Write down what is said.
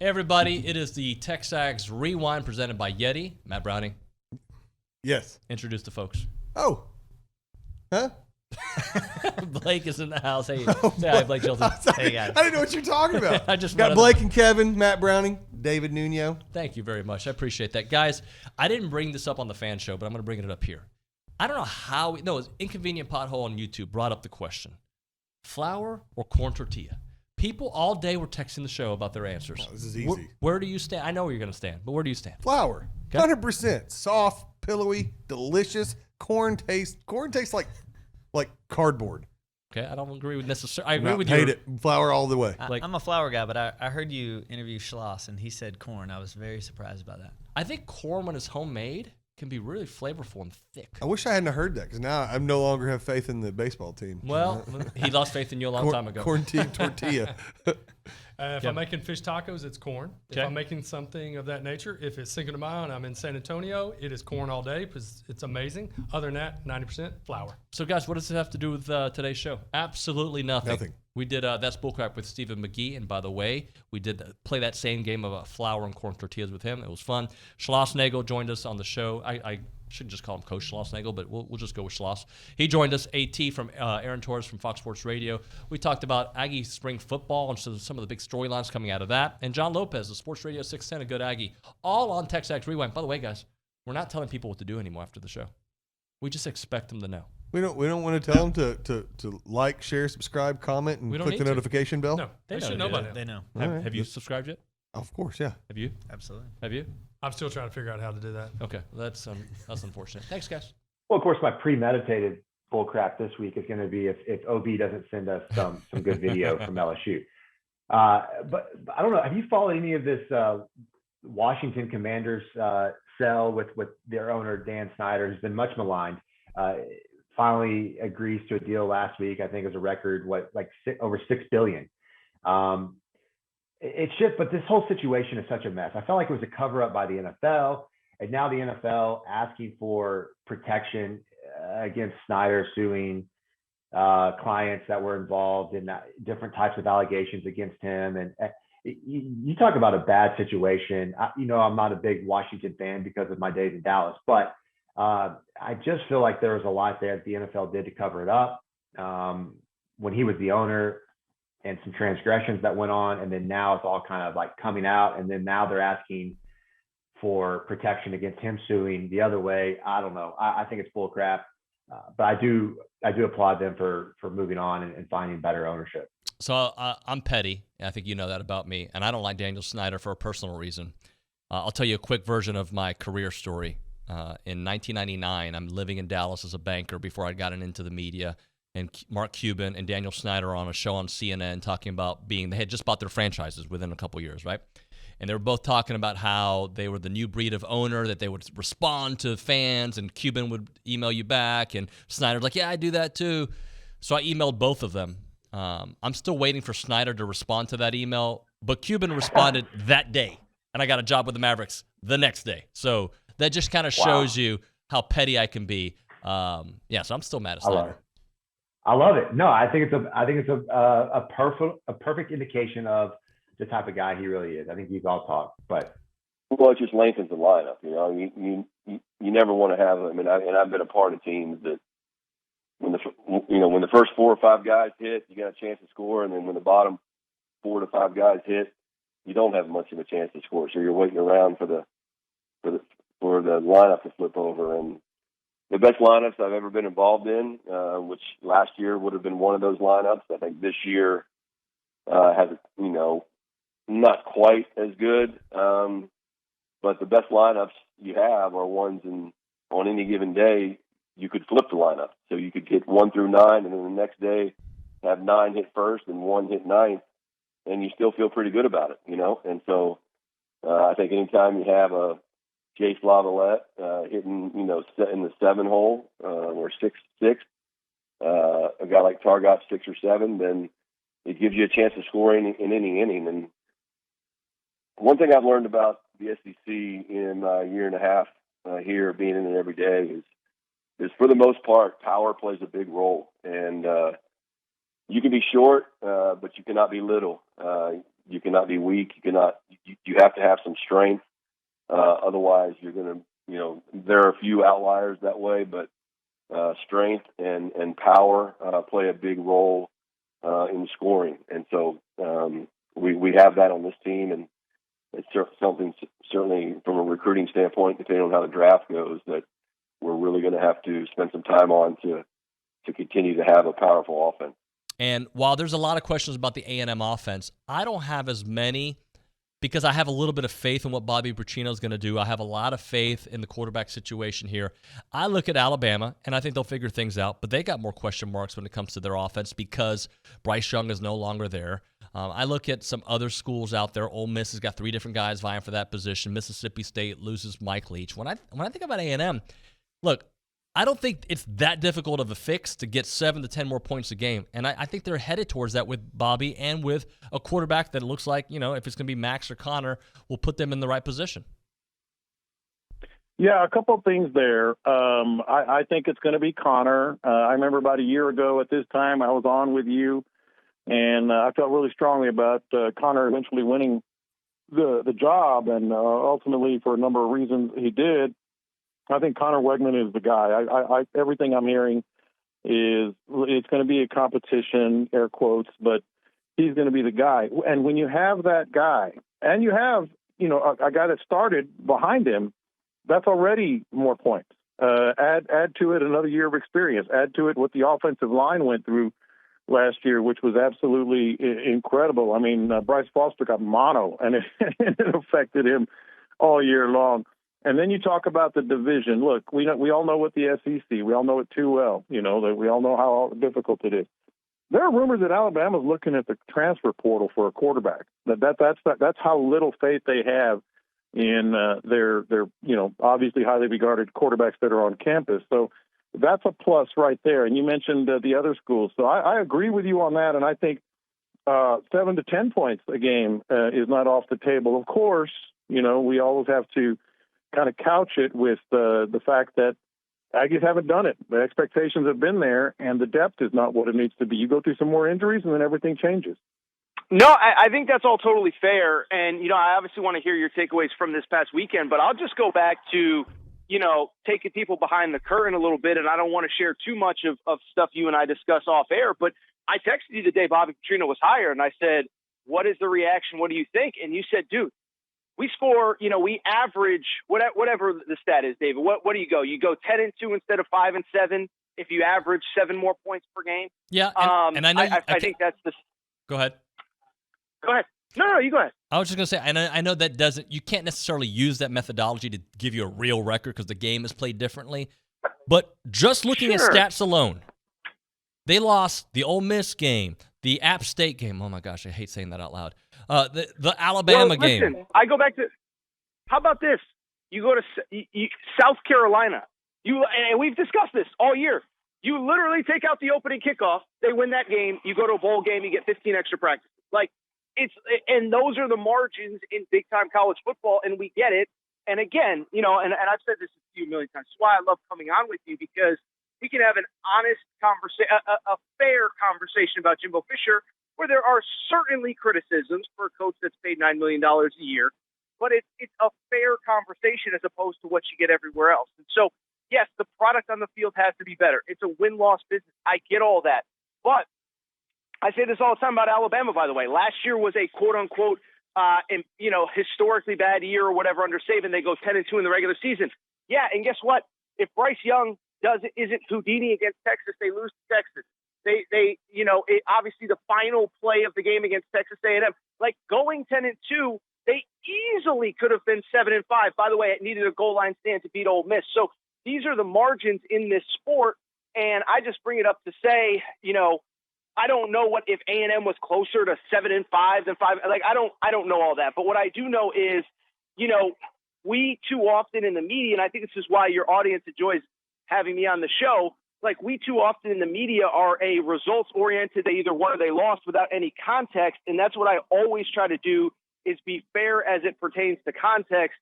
Hey, everybody. It is the TexAgs Rewind presented by Yeti. Matt Browning. Yes. Introduce the folks. Oh. Huh? Blake is in the house. Hey, Oh, say hi, Blake Chilton. Hey, guys. I didn't know what you're talking about. I just got Blake and Kevin, Matt Browning, David Nuno. Thank you very much. I appreciate that. Guys, I didn't bring this up on the fan show, but I'm going to bring it up here. I don't know how it was Inconvenient Pothole on YouTube brought up the question. Flour or corn tortilla? People all day were texting the show about their answers. Oh, this is easy. Where do you stand? I know where you're going to stand, but where do you stand? Flour. Okay. 100%. Soft, pillowy, delicious. Corn tastes like cardboard. Okay, I don't agree with necessarily. I agree No, with hate you. it. Flour all the way. I'm a flour guy, but I heard you interview Schloss, and he said corn. I was very surprised by that. I think corn, when it's homemade, can be really flavorful and thick. I wish I hadn't heard that because now I no longer have faith in the baseball team. Well, he lost faith in you a long time ago. Corn tortilla. If I'm making fish tacos, it's corn. Okay. If I'm making something of that nature, if it's Cinco de Mayo and I'm in San Antonio, it is corn all day because it's amazing. Other than that, 90% flour. So, guys, what does it have to do with today's show? Absolutely nothing. Nothing. We did That's Bullcrap with Stephen McGee, and by the way, we did play that same game of flour and corn tortillas with him. It was fun. Schlossnagle joined us on the show. I shouldn't just call him Coach Schlossnagle, but we'll just go with Schloss. He joined us. AT from Aaron Torres from Fox Sports Radio. We talked about Aggie spring football and some of the big storylines coming out of that. And John Lopez, the Sports Radio 610, a good Aggie, all on TexAgs Rewind. By the way, guys, we're not telling people what to do anymore after the show. We just expect them to know. We don't want to tell them to like, share, subscribe, comment, and We don't click the need to. notification bell. No, they know should to know do by that. now. They know. All right. Have you subscribed yet? Of course, yeah. Have you? Absolutely. Have you? I'm still trying to figure out how to do that. Okay, that's unfortunate. Thanks, guys. Well, of course, my premeditated bull crap this week is going to be if OB doesn't send us some good video from LSU. But I don't know. Have you followed any of this Washington Commanders sell with their owner, Dan Snyder, who's been much maligned? Finally agrees to a deal last week. I think it was a record, over $6 billion. It's just, but this whole situation is such a mess. I felt like it was a cover up by the NFL, and now the NFL asking for protection against Snyder suing clients that were involved in different types of allegations against him. And you talk about a bad situation. I'm not a big Washington fan because of my days in Dallas, but I just feel like there was a lot there that the NFL did to cover it up when he was the owner, and some transgressions that went on. And then now it's all kind of like coming out. And then now they're asking for protection against him suing the other way. I don't know. I think it's bull crap. But I do applaud them for moving on and finding better ownership. So I'm petty. I think you know that about me. And I don't like Daniel Snyder for a personal reason. I'll tell you a quick version of my career story. In 1999, I'm living in Dallas as a banker before I'd gotten into the media. And Mark Cuban and Daniel Snyder are on a show on CNN talking about they had just bought their franchises within a couple years, right? And they were both talking about how they were the new breed of owner, that they would respond to fans, and Cuban would email you back, and Snyder's like, yeah, I do that too. So I emailed both of them. I'm still waiting for Snyder to respond to that email, but Cuban responded that day, and I got a job with the Mavericks the next day. So that just kind of shows you how petty I can be. So I'm still mad at Snyder. I love it. No, I think it's a perfect indication of the type of guy he really is. I think you've all talked, but it just lengthens the lineup. You never want to have. I mean, I've been a part of teams that when the first 4 or 5 guys hit, you got a chance to score, and then when the bottom 4 to 5 guys hit, you don't have much of a chance to score. So you're waiting around for the lineup to flip over. And the best lineups I've ever been involved in, which last year would have been one of those lineups. I think this year has, not quite as good. But the best lineups you have are ones on any given day, you could flip the lineup. So you could get 1 through 9, and then the next day have 9 hit first and 1 hit ninth, and you still feel pretty good about it, And so I think anytime you have a Jace Lavalette hitting, in the 7 hole or 6-6, a guy like Targott 6 or 7, then it gives you a chance to score in any inning. And one thing I've learned about the SEC in a year and a half here, being in it every day, is for the most part, power plays a big role. And you can be short, but you cannot be little. You cannot be weak. You have to have some strength. Otherwise, you're going to, there are a few outliers that way, but strength and power play a big role in scoring. And so we have that on this team, and it's something certainly from a recruiting standpoint, depending on how the draft goes, that we're really going to have to spend some time on to continue to have a powerful offense. And while there's a lot of questions about the A&M offense, I don't have as many because I have a little bit of faith in what Bobby Petrino is going to do. I have a lot of faith in the quarterback situation here. I look at Alabama, and I think they'll figure things out, but they got more question marks when it comes to their offense because Bryce Young is no longer there. I look at some other schools out there. Ole Miss has got 3 different guys vying for that position. Mississippi State loses Mike Leach. When I think about A&M, look, I don't think it's that difficult of a fix to get 7 to 10 more points a game. And I think they're headed towards that with Bobby and with a quarterback that looks like, if it's going to be Max or Connor, will put them in the right position. Yeah, a couple of things there. I think it's going to be Connor. I remember about a year ago at this time, I was on with you, and I felt really strongly about Connor eventually winning the job, and ultimately for a number of reasons he did. I think Connor Wegman is the guy. Everything I'm hearing is it's going to be a competition, air quotes, but he's going to be the guy. And when you have that guy, and you have, a guy that started behind him, that's already more points. Add to it another year of experience. Add to it what the offensive line went through last year, which was absolutely incredible. I mean, Bryce Foster got mono, and it affected him all year long. And then you talk about the division. Look, we all know what the SEC. We all know it too well. That we all know how difficult it is. There are rumors that Alabama's looking at the transfer portal for a quarterback. That's how little faith they have in their obviously highly regarded quarterbacks that are on campus. So that's a plus right there. And you mentioned the other schools. So I agree with you on that. And I think 7 to 10 points a game is not off the table. Of course, we always have to kind of couch it with the fact that Aggies haven't done it. The expectations have been there, and the depth is not what it needs to be. You go through some more injuries, and then everything changes. No, I think that's all totally fair. And, I obviously want to hear your takeaways from this past weekend, but I'll just go back to, taking people behind the curtain a little bit, and I don't want to share too much of stuff you and I discuss off air, but I texted you the day Bobby Petrino was hired, and I said, what is the reaction? What do you think? And you said, dude, we score, we average whatever the stat is, David. What do you go? You go 10-2 instead of 5-7 if you average 7 more points per game. Yeah, and I know I think that's the. Go ahead. Go ahead. No, you go ahead. I was just going to say, and I know that you can't necessarily use that methodology to give you a real record because the game is played differently. But just looking at stats alone, they lost the Ole Miss game, the App State game. Oh my gosh, I hate saying that out loud. The Alabama game. Listen, I go back to. How about this? You go to South Carolina. And we've discussed this all year. You literally take out the opening kickoff. They win that game. You go to a bowl game. You get 15 extra practices. And those are the margins in big time college football, and we get it. And again, and I've said this a few million times. That's why I love coming on with you, because we can have an honest conversation, a fair conversation about Jimbo Fisher, where there are certainly criticisms for a coach that's paid $9 million a year, but it's a fair conversation as opposed to what you get everywhere else. And so, yes, the product on the field has to be better. It's a win-loss business. I get all that. But I say this all the time about Alabama, by the way. Last year was a quote-unquote, historically bad year or whatever under Saban. They go 10-2 in the regular season. Yeah, and guess what? If Bryce Young isn't Houdini against Texas, they lose to Texas. Obviously the final play of the game against Texas A&M, like going 10-2, they easily could have been 7-5. By the way, it needed a goal line stand to beat Ole Miss. So these are the margins in this sport, and I just bring it up to say, I don't know what if A&M was closer to 7-5 than 5. Like I don't know all that, but what I do know is, we too often in the media, and I think this is why your audience enjoys having me on the show. Like we too often in the media are a results oriented. They either won or they lost without any context, and that's what I always try to do is be fair as it pertains to context.